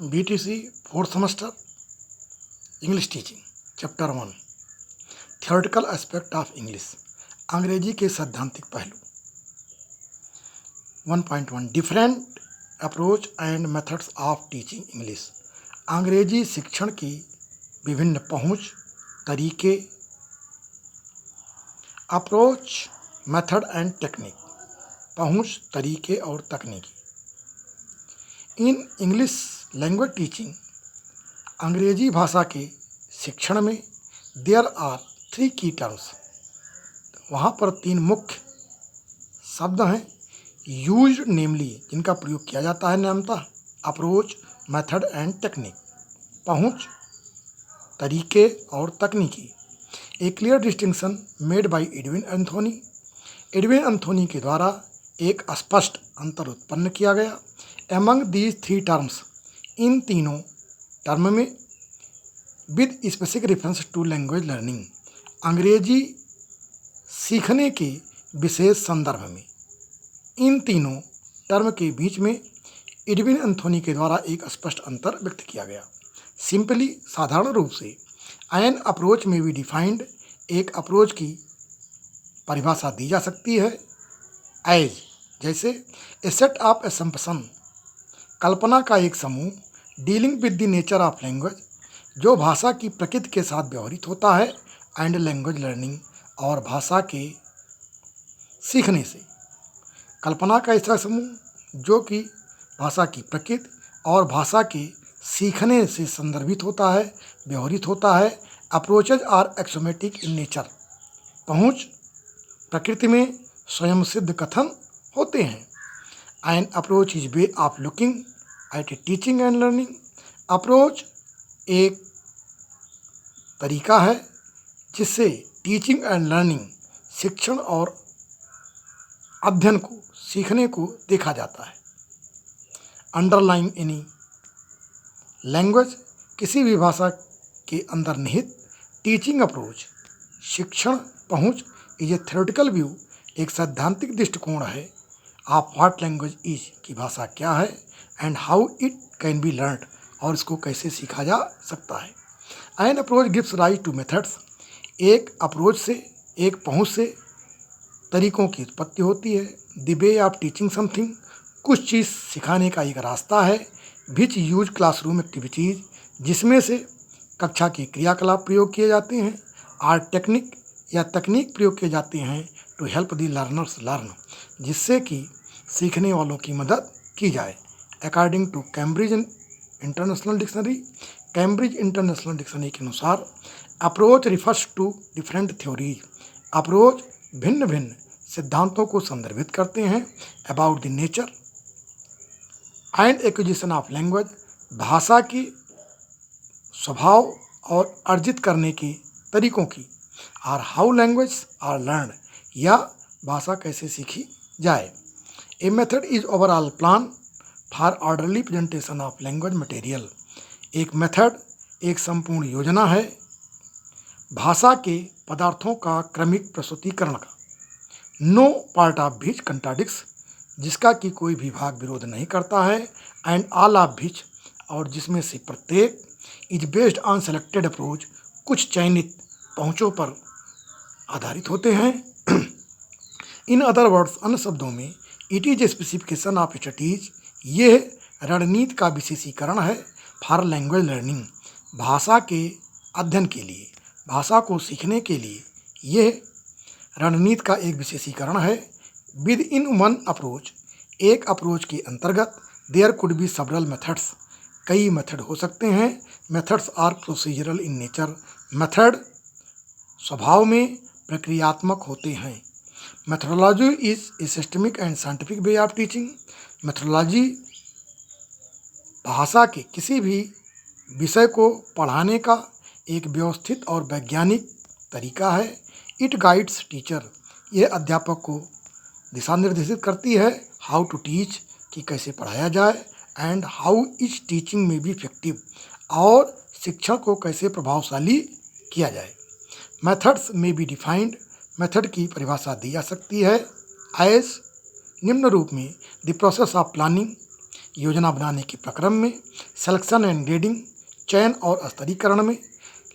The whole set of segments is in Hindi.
BTC fourth semester English teaching chapter 1 theoretical aspect of English अंग्रेजी के सैद्धांतिक पहलू 1.1 different approach and methods of teaching English अंग्रेजी शिक्षण की विभिन्न पहुंच तरीके अप्रोच मेथड एंड टेक्निक पहुंच तरीके और तकनीकी इन इंग्लिश लैंग्वेज टीचिंग अंग्रेजी भाषा के शिक्षण में देयर आर 3 की टर्म्स वहाँ पर 3 मुख्य शब्द हैं यूज्ड नेमली जिनका प्रयोग किया जाता है नामतः अप्रोच मेथड एंड टेक्निक पहुंच तरीके और तकनीकी a clear distinction made by Edwin Anthony के द्वारा एक स्पष्ट अंतर उत्पन्न किया गया एमंग दीज 3 टर्म्स इन तीनों टर्म में with specific reference to language learning अंग्रेजी सीखने के विशेष संदर्भ में इन तीनों टर्म के बीच में एडविन एंथोनी के द्वारा एक स्पष्ट अंतर व्यक्त किया गया सिंपली साधारण रूप से एन अप्रोच में भी डिफाइंड एक अप्रोच की परिभाषा दी जा सकती है एज जैसे ए सेट ऑफ असम्पशन कल्पना का एक समूह dealing with the nature of language जो भाषा की प्रकृति के साथ व्यवहृत होता है एंड लैंग्वेज लर्निंग और भाषा के सीखने से कल्पना का ऐसा समूह जो कि भाषा की प्रकृति और भाषा के सीखने से संदर्भित होता है व्यवहृत होता है अप्रोचेज आर एक्सोमेटिक इन नेचर पहुँच प्रकृति में स्वयं सिद्ध कथन होते हैं an approach is way of looking at A teaching and learning approach एक तरीका है जिससे टीचिंग एंड लर्निंग शिक्षण और अध्ययन को सीखने को देखा जाता है अंडरलाइन एनी लैंग्वेज किसी भी भाषा के अंदर निहित टीचिंग अप्रोच शिक्षण पहुंच इज ए थ्योरेटिकल व्यू एक सैद्धांतिक दृष्टिकोण है आप व्हाट लैंग्वेज इज की भाषा क्या है and how it can be learned और इसको कैसे सीखा जा सकता है an approach gives rise two methods एक अप्रोच से एक पहुंच से तरीकों की उत्पत्ति होती है the way of teaching something कुछ चीज़ सिखाने का एक रास्ता है विच यूज क्लासरूम एक्टिविटीज़ जिसमें से कक्षा के क्रियाकलाप प्रयोग किए जाते हैं आर टेक्निक या तकनीक प्रयोग किए जाते हैं to help the learners learn जिससे कि सीखने वालों की मदद की जाए according to Cambridge International Dictionary के अनुसार approach refers to different theories approach भिन्न भिन्न सिद्धांतों को संदर्भित करते हैं about the nature and acquisition of language भाषा की स्वभाव और अर्जित करने के तरीकों की और हाउ लैंग्वेज आर लर्न या भाषा कैसे सीखी जाए a method is overall plan for orderly presentation of language material एक मेथड एक संपूर्ण योजना है भाषा के पदार्थों का क्रमिक प्रस्तुतिकरण का नो पार्ट ऑफ विच कंट्राडिक्स जिसका कि कोई भी भाग विरोध नहीं करता है एंड ऑल ऑफ विच और जिसमें से प्रत्येक is based on selected approach कुछ चयनित पहुँचों पर आधारित होते हैं इन अदर वर्ड्स अन्य शब्दों में इट इज स्पेसिफिकेशन ऑफ स्ट्रेटीज ये रणनीति का विशेषीकरण है फॉर लैंग्वेज लर्निंग भाषा के अध्ययन के लिए भाषा को सीखने के लिए यह रणनीति का एक विशेषीकरण है विद इन वन अप्रोच एक अप्रोच के अंतर्गत there could be several methods कई मेथड हो सकते हैं methods are procedural in nature method स्वभाव में प्रक्रियात्मक होते हैं methodology is a systemic and scientific way of teaching methodology भाषा के किसी भी विषय को पढ़ाने का एक व्यवस्थित और वैज्ञानिक तरीका है इट गाइड्स टीचर यह अध्यापक को दिशा निर्देशित करती है हाउ टू टीच कि कैसे पढ़ाया जाए एंड हाउ इज टीचिंग में बी इफेक्टिव और शिक्षण को कैसे प्रभावशाली किया जाए मेथड्स में बी डिफाइंड मेथड की परिभाषा दी जा सकती है एज निम्न रूप में द प्रोसेस ऑफ प्लानिंग योजना बनाने के प्रक्रम में, सिलेक्शन एंड ग्रेडिंग, चयन और स्तरीकरण में,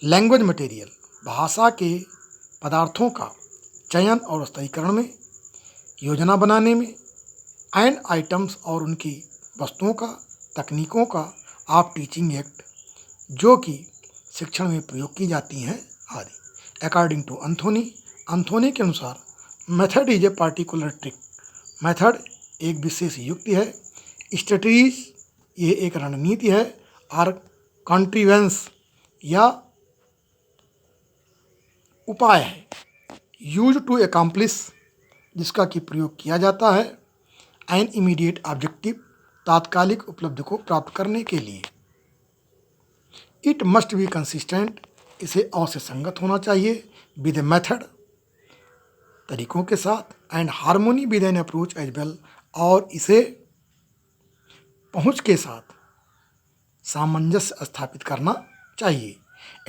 लैंग्वेज मटेरियल, भाषा के पदार्थों का चयन और स्तरीकरण में, योजना बनाने में, एंड आइटम्स और उनकी वस्तुओं का, तकनीकों का ऑफ टीचिंग एक्ट जो कि शिक्षण में प्रयोग की जाती हैं आदि। अकॉर्डिंग टू अंथोनी के अनुसार method is a particular trick, method एक विशेष युक्ति है, स्ट्रेटजीज ये एक रणनीति है, और कॉन्ट्रीवेंस या उपाय है, यूज टू अकम्प्लिश जिसका कि प्रयोग किया जाता है, एन इमीडिएट ऑब्जेक्टिव तात्कालिक उपलब्धि को प्राप्त करने के लिए, इट मस्ट बी कंसिस्टेंट इसे और से संगत होना चाहिए, विद ए मेथड तरीकों के साथ, and harmony with an approach as well और इसे पहुंच के साथ सामंजस्य स्थापित करना चाहिए।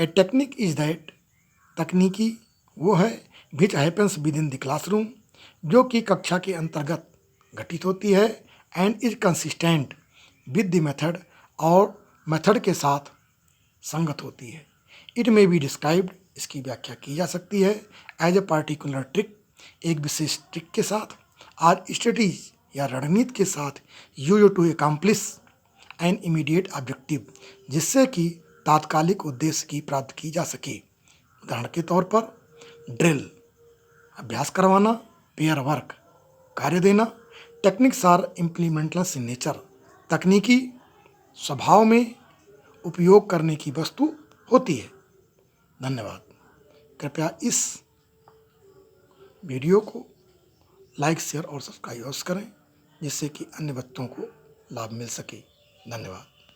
ए टेक्निक इज दैट तकनीकी वो है which happens with in the classroom जो कि कक्षा के अंतर्गत घटित होती है, and is consistent with the method और मेथड के साथ संगत होती है। इट मे बी डिस्क्राइब्ड इसकी व्याख्या की जा सकती है एज ए पार्टिकुलर ट्रिक एक विशेष ट्रिक के साथ, और स्ट्रेटजीज या रणनीति के साथ, use to accomplish an immediate objective जिससे कि तात्कालिक उद्देश्य की प्राप्ति की जा सके। उदाहरण के तौर पर ड्रिल अभ्यास करवाना, पेयर वर्क कार्य देना, टेक्निक्स आर इम्प्लीमेंटलेस इन नेचर तकनीकी स्वभाव में उपयोग करने की वस्तु होती है। धन्यवाद। कृपया इस वीडियो को लाइक, शेयर और सब्सक्राइब अवश्य करें जिससे कि अन्य बच्चों को लाभ मिल सके। धन्यवाद।